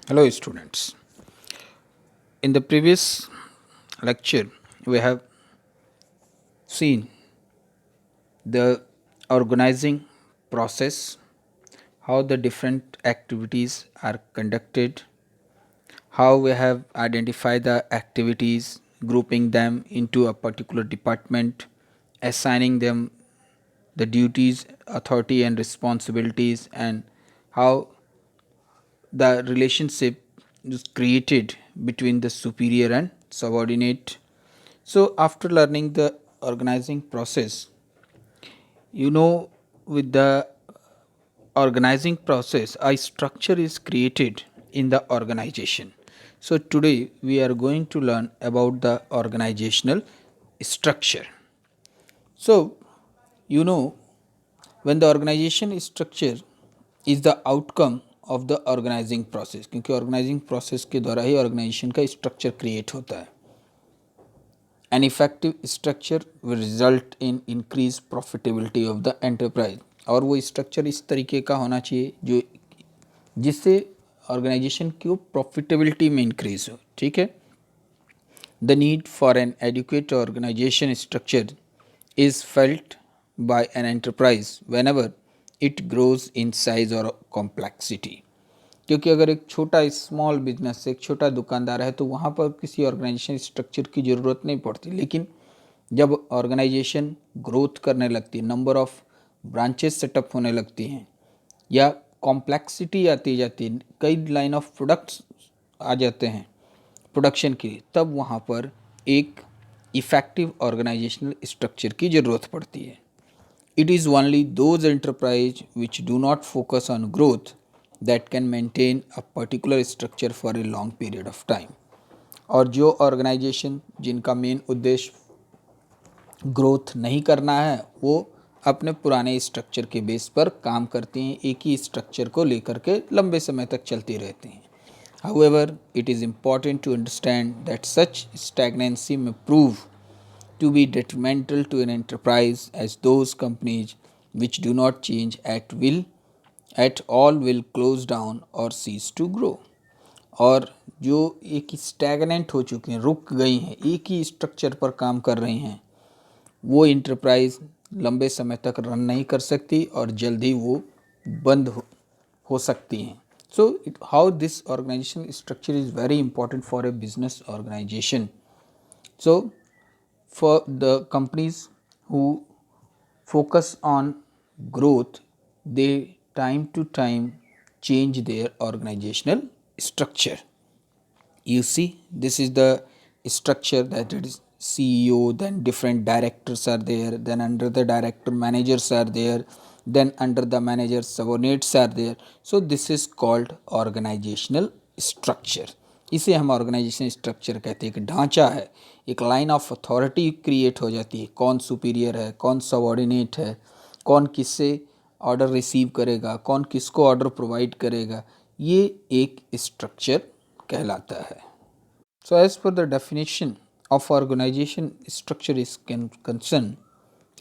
Hello, students. In the previous lecture, we have seen the organizing process, how the different activities are conducted, how we have identified the activities, grouping them into a particular department, assigning them the duties, authority, and responsibilities, and how the relationship is created between the superior and subordinate. So, after learning the organizing process, with the organizing process, a structure is created in the organization. So, today we are going to learn about the organizational structure. So, you know, when the organization structure is the outcome of the organizing process, क्योंकि organizing process के द्वारा ही organization का structure create होता है. An effective structure will result in increased profitability of the enterprise. और वो structure इस तरीके का होना चाहिए जो जिससे ऑर्गेनाइजेशन की प्रॉफिटेबिलिटी में इंक्रीज हो. ठीक है. The need for an adequate organization structure is felt by an enterprise whenever it grows in size or complexity. क्योंकि अगर एक छोटा स्मॉल बिजनेस एक छोटा दुकानदार है तो वहाँ पर किसी ऑर्गेनाइजेशन स्ट्रक्चर की ज़रूरत नहीं पड़ती. लेकिन जब ऑर्गेनाइजेशन ग्रोथ करने लगती है, नंबर ऑफ ब्रांचेस सेटअप होने लगती हैं या कॉम्प्लेक्सिटी आती जाती है, कई लाइन ऑफ प्रोडक्ट्स आ जाते हैं प्रोडक्शन के लिए, तब वहाँ पर एक इफ़ेक्टिव ऑर्गेनाइजेशनल स्ट्रक्चर की ज़रूरत पड़ती है. It is only those enterprises which do not focus on growth that can maintain a particular structure for a long period of time. और जो ऑर्गेनाइजेशन जिनका मेन उद्देश्य ग्रोथ नहीं करना है वो अपने पुराने स्ट्रक्चर के बेस पर काम करती हैं, एक ही स्ट्रक्चर को लेकर के लंबे समय तक चलती रहती हैं. However, it is important to understand that such stagnancy may prove to be detrimental to an enterprise, as those companies which do not change at all will close down or cease to grow. और जो एक stagnant हो चुकी हैं, रुक गई हैं, एक ही स्ट्रक्चर पर काम कर रही हैं, वो इंटरप्राइज लंबे समय तक रन नहीं कर सकती और जल्दी वो बंद हो सकती हैं. So, how this organization structure is very important for a business organization. So, for the companies who focus on growth, they time to time change their organizational structure. You see, this is the structure that it is CEO, then different directors are there, then under the director managers are there, then under the managers subordinates are there. So this is called organizational structure. इसे हम organisation structure कहते हैं. एक ढांचा है, एक line of authority create हो जाती है, कौन सुपीरियर है, कौन सबऑर्डिनेट है, कौन किससे ऑर्डर रिसीव करेगा, कौन किसको ऑर्डर प्रोवाइड करेगा, ये एक स्ट्रक्चर कहलाता है. So as per the definition of organization structure is concerned,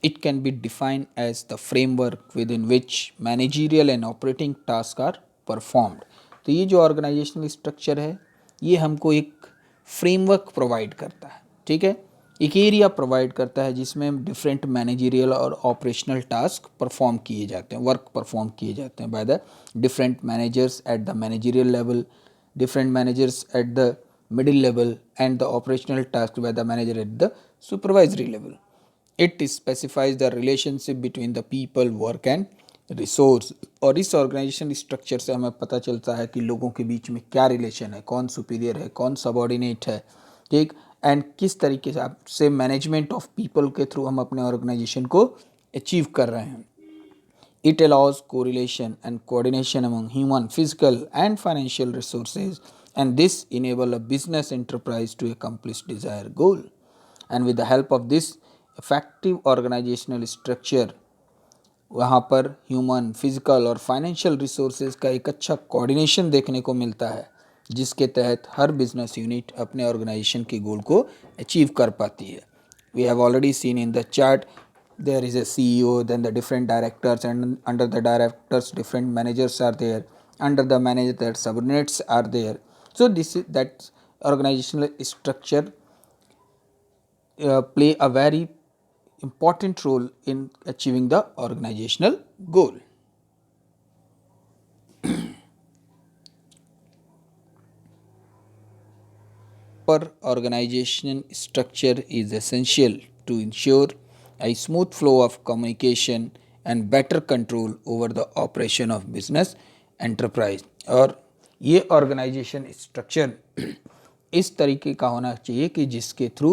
it can be defined as the framework within which managerial and operating tasks are performed. तो ये जो ऑर्गेनाइजेशनल स्ट्रक्चर है ये हमको एक फ्रेमवर्क प्रोवाइड करता है. ठीक है, एक एरिया प्रोवाइड करता है जिसमें डिफरेंट मैनेजरियल और ऑपरेशनल टास्क परफॉर्म किए जाते हैं, वर्क परफॉर्म किए जाते हैं by the different managers at the managerial level, different managers at the middle level, and the operational tasks by the manager at the supervisory level. It specifies the relationship between the people, work and resource. और इस organisation structure से हमें पता चलता है कि लोगों के बीच में क्या रिलेशन है, कौन सुपीरियर है, कौन सबॉर्डिनेट है. ठीक, एंड किस तरीके से मैनेजमेंट ऑफ पीपल के थ्रू हम अपने ऑर्गेनाइजेशन को अचीव कर रहे हैं. It allows correlation and coordination among human, physical, and financial resources, and this enable a business enterprise to accomplish desired goal. And with the help of this effective organizational structure, वहाँ पर human, physical और financial resources का एक अच्छा coordination देखने को मिलता है, जिसके तहत हर बिजनेस यूनिट अपने ऑर्गेनाइजेशन के गोल को अचीव कर पाती है. We have already seen in the chart there is a CEO, then the different directors, and under the directors different managers are there, under the manager that subordinates are there. So this is that organizational structure play a very important role in achieving the organizational goal. Proper organization structure is essential to ensure a smooth flow of communication and better control over the operation of business enterprise. और ये organisation structure इस तरीके का होना चाहिए कि जिसके through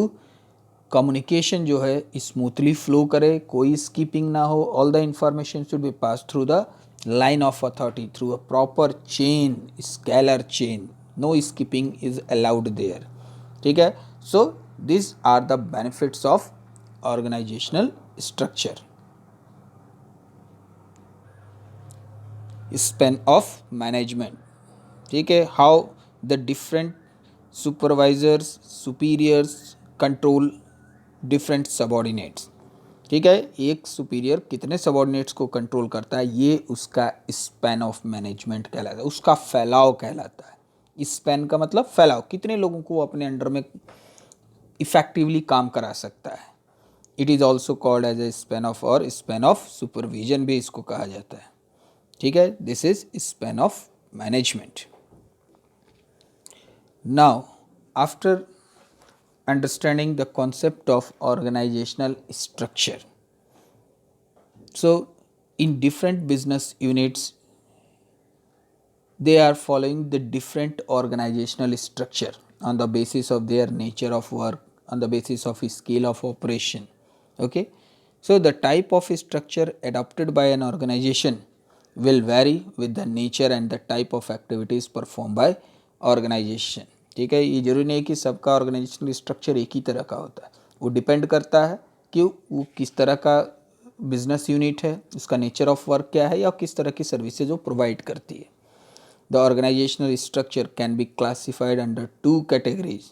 communication जो है स्मूथली फ्लो करे, कोई स्कीपिंग ना हो, all the information should be pass through the line of authority through a proper chain, scalar chain, no skipping is allowed there. ठीक है. So these are the benefits of organizational structure. Span of management. ठीक है. How the different supervisors, superiors control different subordinates. ठीक है. एक superior कितने subordinates को control करता है, ये उसका स्पैन ऑफ मैनेजमेंट कहलाता है, उसका फैलाव कहलाता है. स्पैन का मतलब फैलाव, कितने लोगों को अपने अंडर में इफेक्टिवली काम करा सकता है. It is also called as a span of, और स्पैन ऑफ सुपरविजन भी इसको कहा जाता है. ठीक है. This is span of management. Now after understanding the concept of organizational structure, so in different business units they are following the different organizational structure on the basis of their nature of work, on the basis of scale of operation. Okay, so the type of structure adopted by an organization will vary with the nature and the type of activities performed by organization. ठीक है. ये जरूरी नहीं कि सबका organisational structure एक ही तरह का होता है, वो डिपेंड करता है कि वो किस तरह का बिजनेस यूनिट है, उसका नेचर ऑफ वर्क क्या है, या किस तरह की सर्विसेज वो प्रोवाइड करती है. The organisational structure can be classified under two categories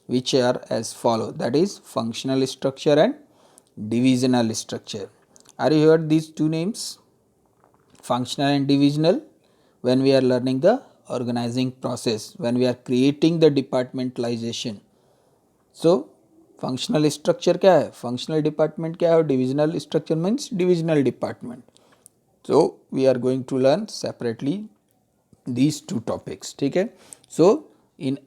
which are as follow, that is functional structure and divisional structure. Are you heard these two names, functional and divisional? When we are learning the organizing process, when we are creating the departmentalization, so functional structure क्या है, functional department क्या है, और divisional structure means divisional department. So we are going to learn separately these two topics. ठीक है. So in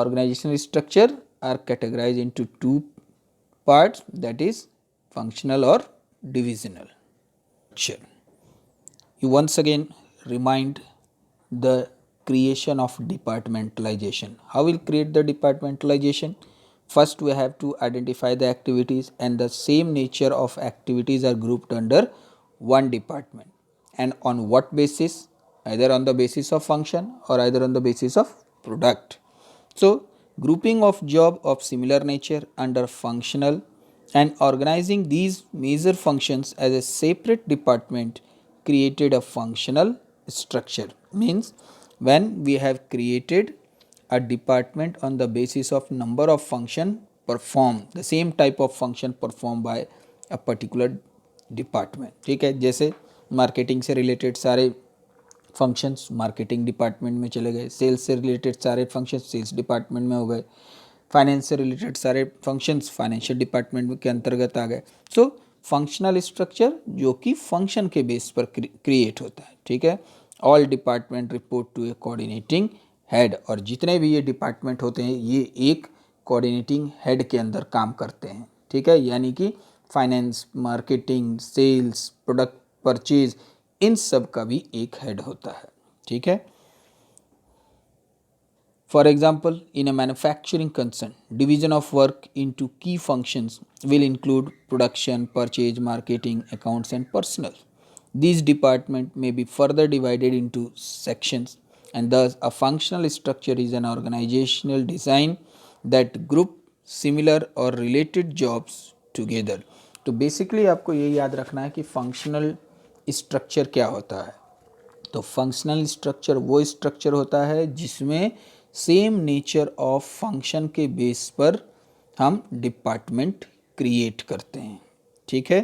organizational structure are categorized into two parts, that is functional or divisional. You once again remind the creation of departmentalization. How will create the departmentalization? First we have to identify the activities, and the same nature of activities are grouped under one department, and on what basis, either on the basis of function or either on the basis of product. So grouping of job of similar nature under functional and organizing these major functions as a separate department created a functional structure. Means when we have created a department on the basis of number of function performed, the same type of function performed by a particular department. ठीक है. जैसे marketing से related सारे functions marketing department में चले गए, sales से related सारे फंक्शंस सेल्स डिपार्टमेंट में हो गए, फाइनेंस से रिलेटेड सारे फंक्शंस फाइनेंशियल डिपार्टमेंट के अंतर्गत आ गए. सो फंक्शनल स्ट्रक्चर जो कि फंक्शन के बेस पर क्रिएट होता है. ठीक है. All department report to a coordinating head, और जितने भी ये डिपार्टमेंट होते हैं ये एक कोऑर्डिनेटिंग हेड के अंदर काम करते हैं. ठीक है. यानी कि finance, marketing, sales, product purchase, इन सब का भी एक हेड होता है. ठीक है. For example, in a manufacturing concern, division of work into key functions will include production, purchase, marketing, accounts and personnel. These departments may be further divided into sections, and thus a functional structure is an organizational design that group similar or related jobs together. तो basically आपको ये याद रखना है कि functional structure क्या होता है. तो फंक्शनल स्ट्रक्चर वो स्ट्रक्चर होता है जिसमें सेम नेचर ऑफ फंक्शन के बेस पर हम डिपार्टमेंट क्रिएट करते हैं. ठीक है.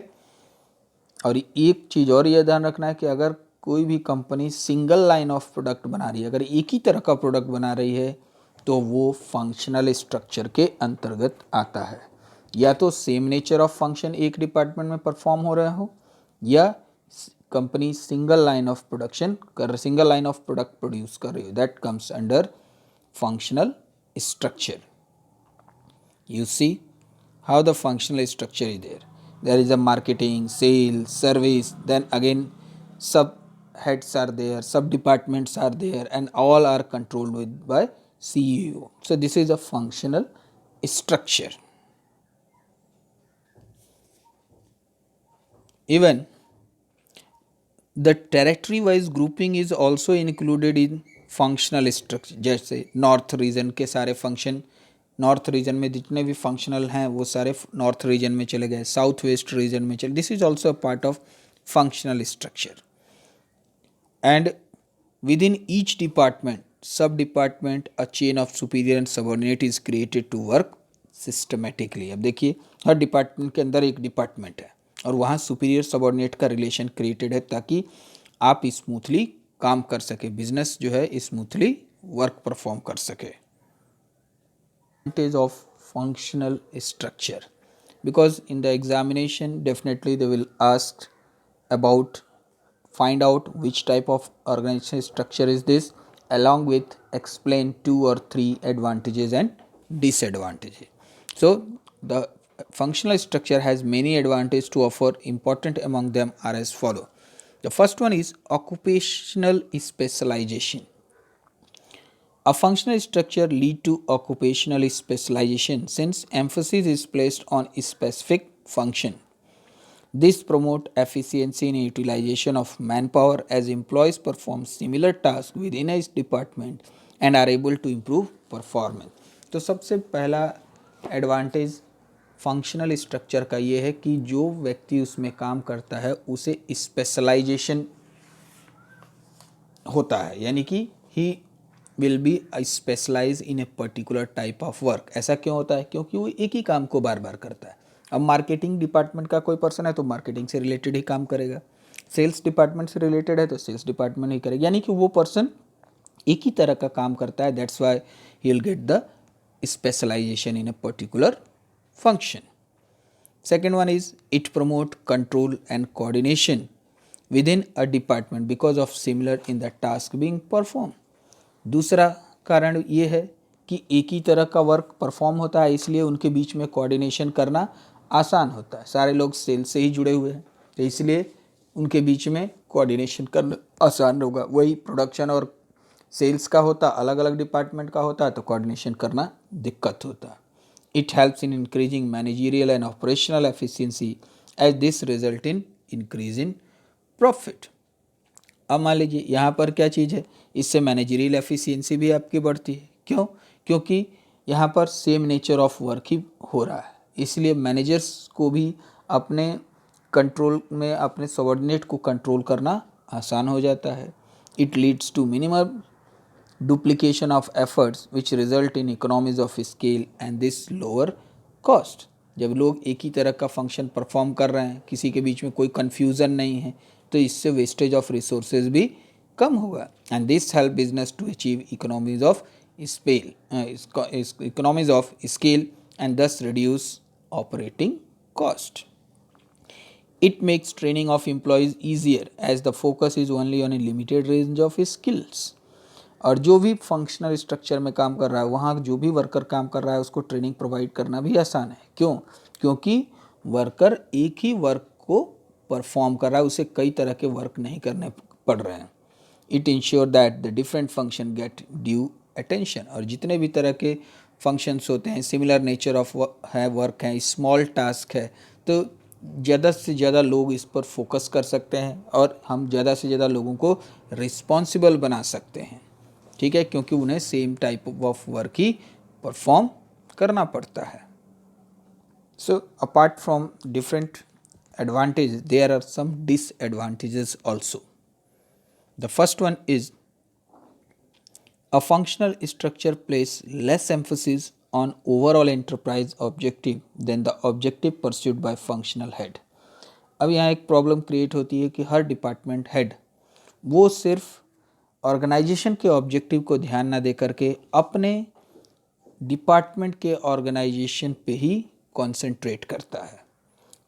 और एक चीज़ और ये ध्यान रखना है कि अगर कोई भी company single line of product बना रही है, अगर एक ही तरह का प्रोडक्ट बना रही है तो वो फंक्शनल स्ट्रक्चर के अंतर्गत आता है। या तो सेम नेचर ऑफ फंक्शन एक डिपार्टमेंट में परफॉर्म हो रहा हो, या company single line of product produce कर रही हो, that comes under functional structure. You see how the functional structure is there. There is a marketing, sales, service, then again sub heads are there, sub departments are there, and all are controlled with by CEO. So this is a functional structure. Even the territory wise grouping is also included in functional structure. जैसे north region के सारे function, north region में जितने भी functional हैं वो सारे north region में चले गए, साउथ वेस्ट रीजन में चले, this is also a part of functional structure. And within each department, sub department, a chain of superior and subordinate is created to work systematically. अब देखिए हर department के अंदर एक डिपार्टमेंट है और वहाँ सुपीरियर सबऑर्डिनेट का रिलेशन क्रिएटेड है ताकि आप स्मूथली काम कर सके, बिजनेस जो है स्मूथली वर्क परफॉर्म कर सके। Advantage of functional structure, because in the examination definitely they will ask about, find out which type of organizational structure is this, along with explain 2 or 3 advantages and disadvantages. So the functional structure has many advantages to offer. Important among them are as follow. The first one is occupational specialization. A functional structure lead to occupational specialization since emphasis is placed on specific function. This promote efficiency in utilization of manpower as employees perform similar tasks within a department and are able to improve performance. तो सबसे पहला advantage functional structure का ये है कि जो व्यक्ति उसमें काम करता है उसे स्पेशलाइजेशन होता है, यानी कि he will be specialise in a particular type of work. ऐसा क्यों होता है? क्योंकि वो एक ही काम को बार बार करता है। अब मार्केटिंग डिपार्टमेंट का कोई पर्सन है तो मार्केटिंग से रिलेटेड ही काम करेगा, सेल्स डिपार्टमेंट से रिलेटेड है तो सेल्स डिपार्टमेंट ही करेगा, यानी कि वो पर्सन एक ही तरह का काम करता है। That's why he will get the specialisation in a particular function. Second one is it promote control and coordination within a department because of similar in the task being performed. दूसरा कारण ये है कि एक ही तरह का वर्क परफॉर्म होता है, इसलिए उनके बीच में कोऑर्डिनेशन करना आसान होता है। सारे लोग सेल से ही जुड़े हुए हैं तो इसलिए उनके बीच में कोऑर्डिनेशन करना आसान होगा। वही प्रोडक्शन और सेल्स का होता, अलग अलग डिपार्टमेंट का होता है तो कोऑर्डिनेशन करना दिक्कत होता है। It helps in increasing managerial and operational efficiency as this result in increase in profit. अब मान लीजिए यहाँ पर क्या चीज़ है, इससे मैनेजरियल एफिशिएंसी भी आपकी बढ़ती है। क्यों? क्योंकि यहाँ पर सेम नेचर ऑफ वर्क ही हो रहा है, इसलिए मैनेजर्स को भी अपने कंट्रोल में अपने सबऑर्डिनेट को कंट्रोल करना आसान हो जाता है। It leads to minimum duplication of efforts which result in economies of scale and this lower cost. जब लोग एक ही तरह का फंक्शन परफॉर्म कर रहे हैं, किसी के बीच में कोई कन्फ्यूज़न नहीं है, तो इससे वेस्टेज ऑफ रिसोर्सेज भी कम होगा। And this help business to achieve economies of scale and thus reduce operating cost. It makes training of employees easier as the focus is only on a limited range of skills. और जो भी functional structure में काम कर रहा है वहाँ जो भी वर्कर काम कर रहा है उसको ट्रेनिंग प्रोवाइड करना भी आसान है। क्यों? क्योंकि वर्कर एक ही वर्क को परफॉर्म कर रहा है, उसे कई तरह के वर्क नहीं करने पड़ रहे हैं। It ensure that the different function get due attention. और जितने भी तरह के फंक्शंस होते हैं, सिमिलर नेचर ऑफ है वर्क है, स्मॉल टास्क है, तो ज़्यादा से ज़्यादा लोग इस पर फोकस कर सकते हैं और हम ज़्यादा से ज़्यादा लोगों को रिस्पॉन्सिबल बना सकते हैं। ठीक है, क्योंकि उन्हें सेम टाइप ऑफ वर्क ही परफॉर्म करना पड़ता है। So apart from different advantage there are some disadvantages also. The first one is a functional structure place less emphasis on overall enterprise objective than the objective pursued by functional head. अब यहाँ एक problem create होती है कि हर department head वो सिर्फ organisation के objective को ध्यान ना दे करके अपने डिपार्टमेंट के ऑर्गेनाइजेशन पे ही कॉन्सेंट्रेट करता है.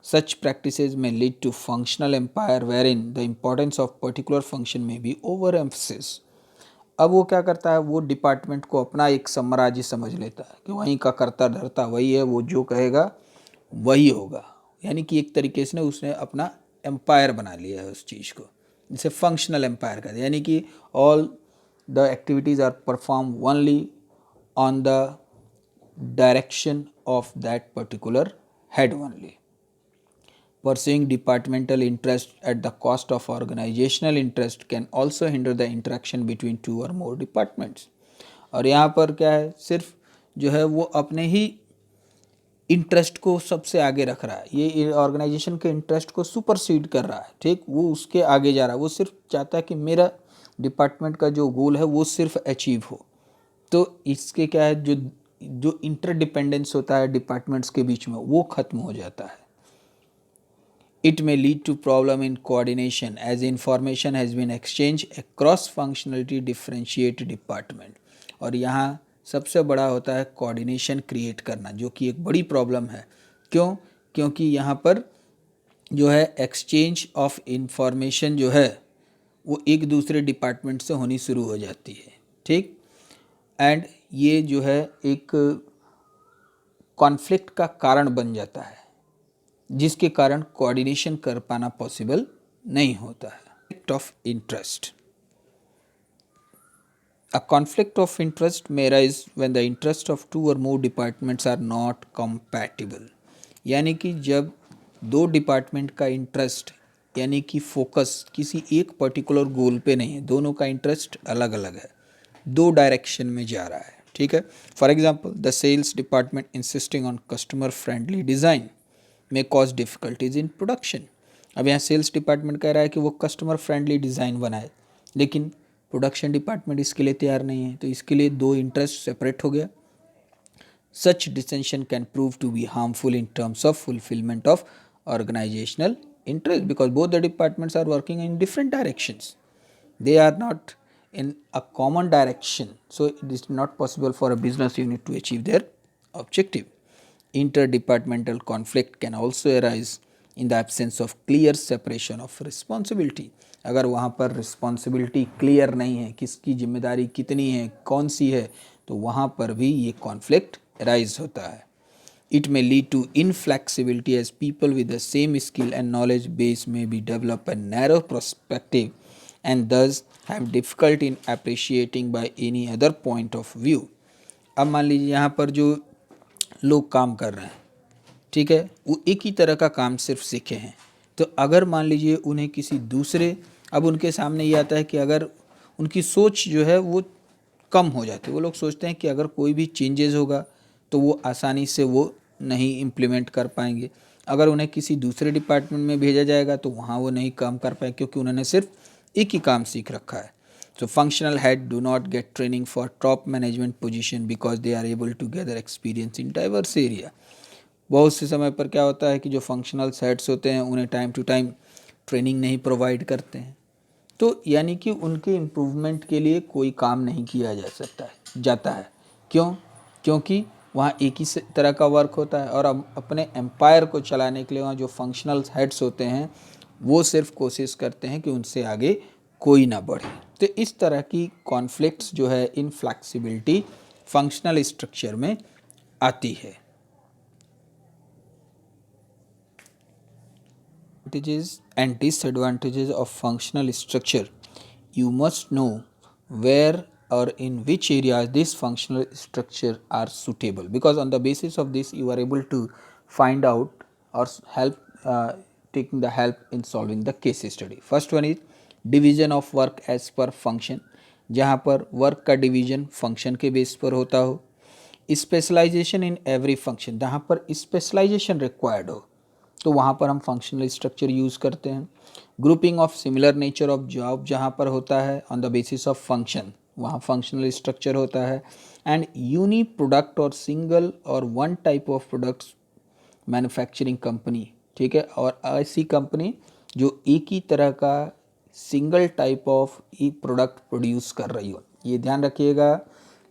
Such practices may lead to functional empire wherein the importance of particular function may be overemphasis. अब वो क्या करता है, वो डिपार्टमेंट को अपना एक साम्राज्य समझ लेता है कि वहीं का करता धरता वही है, वो जो कहेगा वही होगा. यानी कि एक तरीके से उसने अपना एम्पायर बना लिया है उस चीज़ को, जिसे फंक्शनल एम्पायर कहते हैं. यानी कि all the activities are perform only on the direction of that particular head only. Pursuing departmental interest at the cost of organizational interest can also hinder the interaction between two or more departments. और यहाँ पर क्या है, सिर्फ जो है वो अपने ही इंटरेस्ट को सबसे आगे रख रहा है, ये ऑर्गेनाइजेशन के इंटरेस्ट को सुपरसीड कर रहा है. ठीक, वो उसके आगे जा रहा है. वो सिर्फ चाहता है कि मेरा डिपार्टमेंट का जो गोल है वो सिर्फ अचीव हो. तो इसके क्या है, जो जो इंटरडिपेंडेंस होता है डिपार्टमेंट्स के बीच में वो खत्म हो जाता है. It may lead to problem in coordination as information has been exchanged across functionality differentiate department. और यहाँ सबसे बड़ा होता है कोऑर्डिनेशन क्रिएट करना, जो कि एक बड़ी प्रॉब्लम है. क्यों? क्योंकि यहाँ पर जो है एक्सचेंज ऑफ इंफॉर्मेशन जो है वो एक दूसरे डिपार्टमेंट से होनी शुरू हो जाती है. ठीक, एंड ये जो है एक कॉन्फ्लिक्ट का कारण बन जाता है, जिसके कारण कोऑर्डिनेशन कर पाना पॉसिबल नहीं होता है. Conflict of interest. A conflict of interest may arise when the interest of two or more departments are not compatible. यानी कि जब दो डिपार्टमेंट का इंटरेस्ट यानी कि फोकस किसी एक पर्टिकुलर गोल पे नहीं है, दोनों का इंटरेस्ट अलग अलग है, दो डायरेक्शन में जा रहा है. ठीक है. For example, the sales department insisting on customer friendly design may cause difficulties in production. अब यहाँ सेल्स डिपार्टमेंट कह रहा है कि वो कस्टमर फ्रेंडली डिज़ाइन बनाए, लेकिन प्रोडक्शन डिपार्टमेंट इसके लिए तैयार नहीं है, तो इसके लिए दो इंटरेस्ट सेपरेट हो गया. Such dissension can prove to be harmful in terms of fulfilment of organisational interest because both the departments are working in different directions. They are not in a common direction, so it is not possible for a business unit to achieve their objective. Interdepartmental conflict can also arise in the absence of clear separation of responsibility. अगर वहाँ पर responsibility clear नहीं है, किसकी जिम्मेदारी कितनी है, कौन सी है, तो वहाँ पर भी ये कॉन्फ्लिक्ट राइज होता है. It may lead to inflexibility as people with the same skill and knowledge base may be develop a narrow perspective and thus have difficulty in appreciating by any other point of view. अब मान लीजिए यहाँ पर जो लोग काम कर रहे हैं, ठीक है, वो एक ही तरह का काम सिर्फ सीखे हैं, तो अगर मान लीजिए उन्हें किसी दूसरे, अब उनके सामने ये आता है कि अगर उनकी सोच जो है वो कम हो जाती है, वो लोग सोचते हैं कि अगर कोई भी चेंजेस होगा तो वो आसानी से वो नहीं इम्प्लीमेंट कर पाएंगे. अगर उन्हें किसी दूसरे डिपार्टमेंट में भेजा जाएगा तो वहाँ वो नहीं काम कर पाए, क्योंकि उन्होंने सिर्फ एक ही काम सीख रखा है. So functional head do not get training for top management position because they are able to gather experience in diverse area. बहुत से समय पर क्या होता है कि जो फंक्शनल हेड्स होते हैं उन्हें टाइम टू टाइम ट्रेनिंग नहीं प्रोवाइड करते हैं, तो यानी कि उनके इम्प्रूवमेंट के लिए कोई काम नहीं किया जा सकता है जाता है. क्यों? क्योंकि वहाँ एक ही तरह का वर्क होता है और अपने एम्पायर को चलाने के लिए वहाँ जो फंक्शनल हेड्स होते हैं वो सिर्फ कोशिश करते हैं कि उनसे आगे कोई ना बढ़े. तो इस तरह की कॉन्फ्लिक्ट्स जो है, इनफ्लेक्सिबिलिटी फंक्शनल स्ट्रक्चर में आती है. Advantages and disadvantages of functional structure. You must know where or in which areas this functional structure are suitable, because on the basis of this you are able to find out or help taking the help in solving the case study. First one is division of work as per function, जहाँ पर work का division function के base पर होता हो. Specialisation in every function, जहाँ पर specialisation required हो तो वहाँ पर हम फंक्शनल स्ट्रक्चर यूज़ करते हैं. Grouping of similar nature of job जहाँ पर होता है on the basis of function, वहाँ फंक्शनल स्ट्रक्चर होता है. एंड यूनी प्रोडक्ट और सिंगल और one type of products manufacturing company, ठीक है, और ऐसी कंपनी जो एक ही तरह का single type of E product produce कर रही हो। ये ध्यान रखिएगा,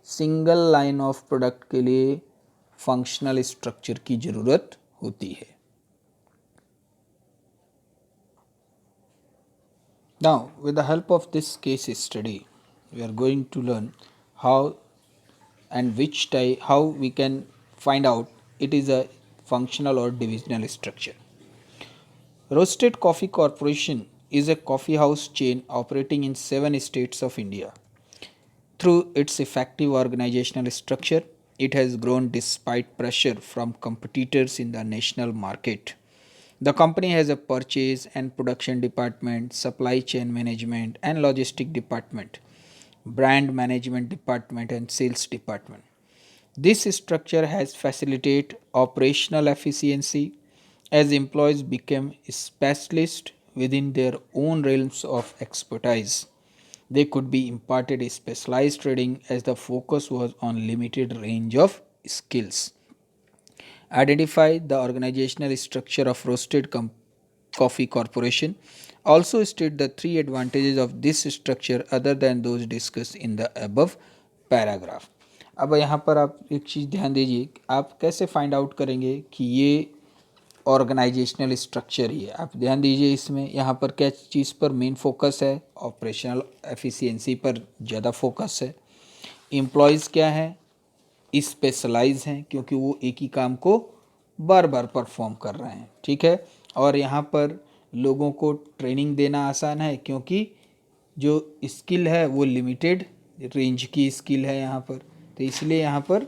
सिंगल लाइन ऑफ प्रोडक्ट के लिए फंक्शनल स्ट्रक्चर की ज़रूरत होती है। Now, with the help of this case study, we are going to learn how and how we can find out it is a functional or divisional structure. Roasted Coffee Corporation is a coffee house chain operating in 7 states of India. Through its effective organizational structure, it has grown despite pressure from competitors in the national market. The company has a purchase and production department, supply chain management and logistic department, brand management department and sales department. This structure has facilitated operational efficiency as employees become specialists within their own realms of expertise. They could be imparted specialized training as the focus was on limited range of skills. Identify the organizational structure of Coffee Corporation. Also state the three advantages of this structure other than those discussed in the above paragraph. अब यहाँ पर आप एक चीज़ ध्यान दीजिए, आप कैसे find out करेंगे कि ये ऑर्गेनाइजेशनल स्ट्रक्चर ही है। आप ध्यान दीजिए, इसमें यहाँ पर क्या चीज़ पर मेन फोकस है, ऑपरेशनल एफिशिएंसी पर ज़्यादा फोकस है। एम्प्लॉयज़ क्या हैं, स्पेशलाइज हैं क्योंकि वो एक ही काम को बार बार परफॉर्म कर रहे हैं, ठीक है। और यहाँ पर लोगों को ट्रेनिंग देना आसान है क्योंकि जो स्किल है वो लिमिटेड रेंज की स्किल है यहाँ पर, तो इसलिए यहाँ पर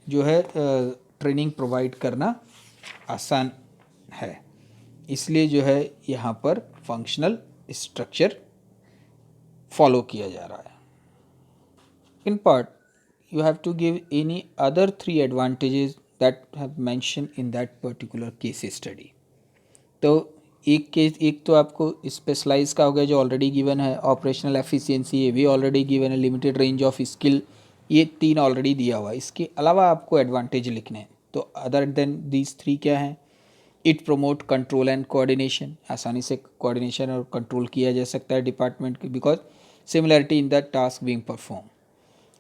जो है ट्रेनिंग प्रोवाइड करना आसान है, इसलिए जो है यहाँ पर फंक्शनल स्ट्रक्चर फॉलो किया जा रहा है। In part you have to give any other three advantages that have mentioned in that particular case study. तो एक तो आपको स्पेशलाइज का हो गया जो ऑलरेडी गिवन है, ऑपरेशनल एफिशिएंसी ये भी ऑलरेडी गिवन है, लिमिटेड रेंज ऑफ स्किल ये तीन ऑलरेडी दिया हुआ है। इसके अलावा आपको एडवांटेज लिखने हैं, तो अदर देन दीज थ्री क्या हैं, it promote control and coordination, आसानी से कोऑर्डिनेशन और कंट्रोल किया जा सकता है डिपार्टमेंट के, because similarity in the task being perform.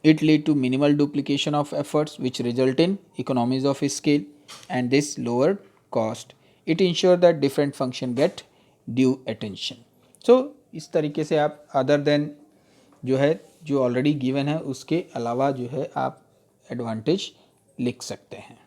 It lead to minimal duplication of efforts which result in economies of scale and this lowered cost. It ensure that different function get due attention. So इस तरीके से आप other than जो है जो already given है उसके अलावा जो है आप एडवांटेज लिख सकते हैं.